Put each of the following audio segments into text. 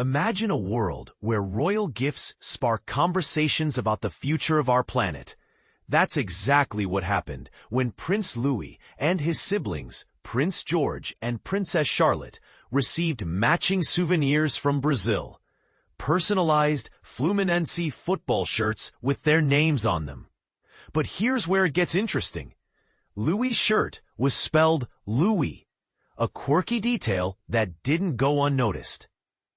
Imagine a world where royal gifts spark conversations about the future of our planet. That's exactly what happened when Prince Louis and his siblings, Prince George and Princess Charlotte, received matching souvenirs from Brazil. Personalized Fluminense football shirts with their names on them. But here's where it gets interesting. Louis' shirt was spelled Louis, a quirky detail that didn't go unnoticed.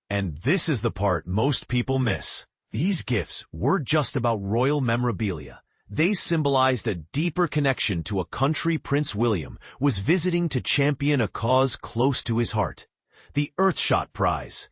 And this is the part most people miss. These gifts weren't just about royal memorabilia. They symbolized a deeper connection to a country Prince William was visiting to champion a cause close to his heart, the Earthshot Prize.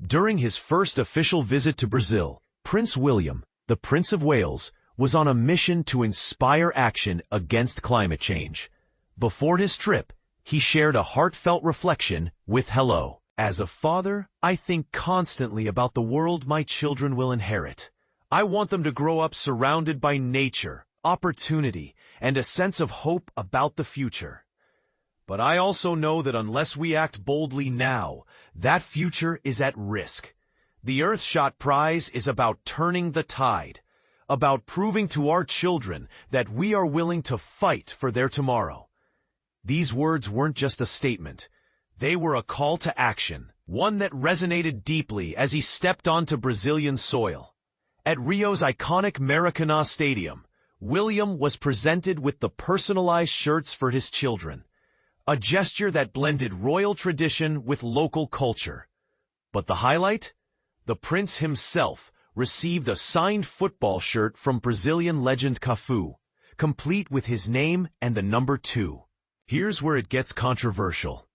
During his first official visit to Brazil, Prince William, the Prince of Wales, was on a mission to inspire action against climate change. Before his trip, he shared a heartfelt reflection with Hello. As a father, I think constantly about the world my children will inherit. I want them to grow up surrounded by nature, opportunity, and a sense of hope about the future. But I also know that unless we act boldly now, that future is at risk. The Earthshot Prize is about turning the tide, about proving to our children that we are willing to fight for their tomorrow. These words weren't just a statement. They were a call to action, one that resonated deeply as he stepped onto Brazilian soil. At Rio's iconic Maracanã Stadium, William was presented with the personalized shirts for his children, a gesture that blended royal tradition with local culture. But the highlight? The prince himself received a signed football shirt from Brazilian legend Cafu, complete with his name and the number 2. Here's where it gets controversial.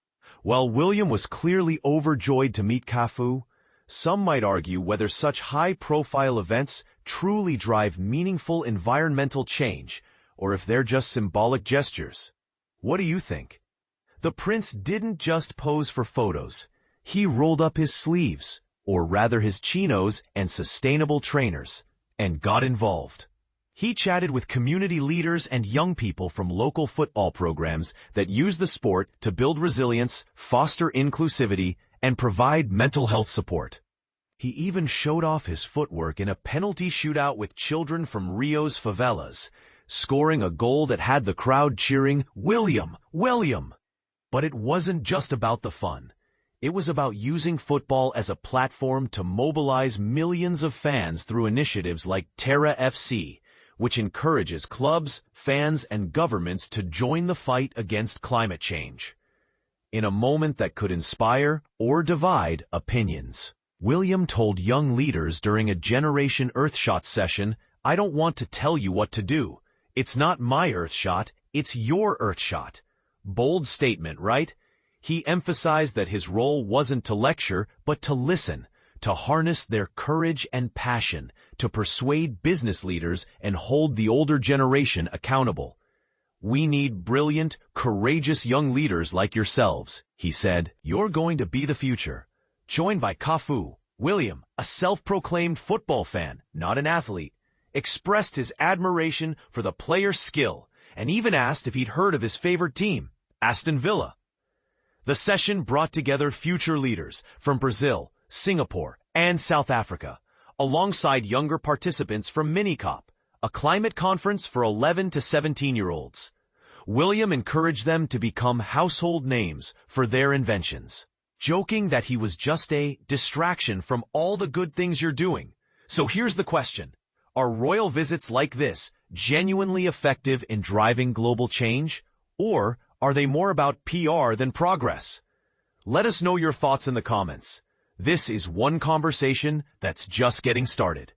While William was clearly overjoyed to meet Cafu, some might argue whether such high-profile events truly drive meaningful environmental change, or if they're just symbolic gestures. What do you think? The prince didn't just pose for photos. He rolled up his sleeves, or rather his chinos and sustainable trainers, and got involved. He chatted with community leaders and young people from local football programs that use the sport to build resilience, foster inclusivity, and provide mental health support. He even showed off his footwork in a penalty shootout with children from Rio's favelas, scoring a goal that had the crowd cheering, "William, William!" But it wasn't just about the fun. It was about using football as a platform to mobilize millions of fans through initiatives like Terra FC, which encourages clubs, fans, and governments to join the fight against climate change. In a moment that could inspire or divide opinions, William told young leaders during a Generation Earthshot session, "I don't want to tell you what to do. It's not my Earthshot, it's your Earthshot." Bold statement, right? He emphasized that his role wasn't to lecture, but to listen, to harness their courage and passion, to persuade business leaders and hold the older generation accountable. "We need brilliant, courageous young leaders like yourselves," he said. "You're going to be the future." Joined by Cafu, William, a self-proclaimed football fan, not an athlete, expressed his admiration for the player's skill and even asked if he'd heard of his favorite team, Aston Villa. The session brought together future leaders from Brazil, Singapore, and South Africa, alongside younger participants from MiniCOP, a climate conference for 11 to 17-year-olds. William encouraged them to become household names for their inventions, joking that he was just a distraction from all the good things you're doing. So here's the question. Are royal visits like this genuinely effective in driving global change? Or are they more about PR than progress? Let us know your thoughts in the comments. This is one conversation that's just getting started.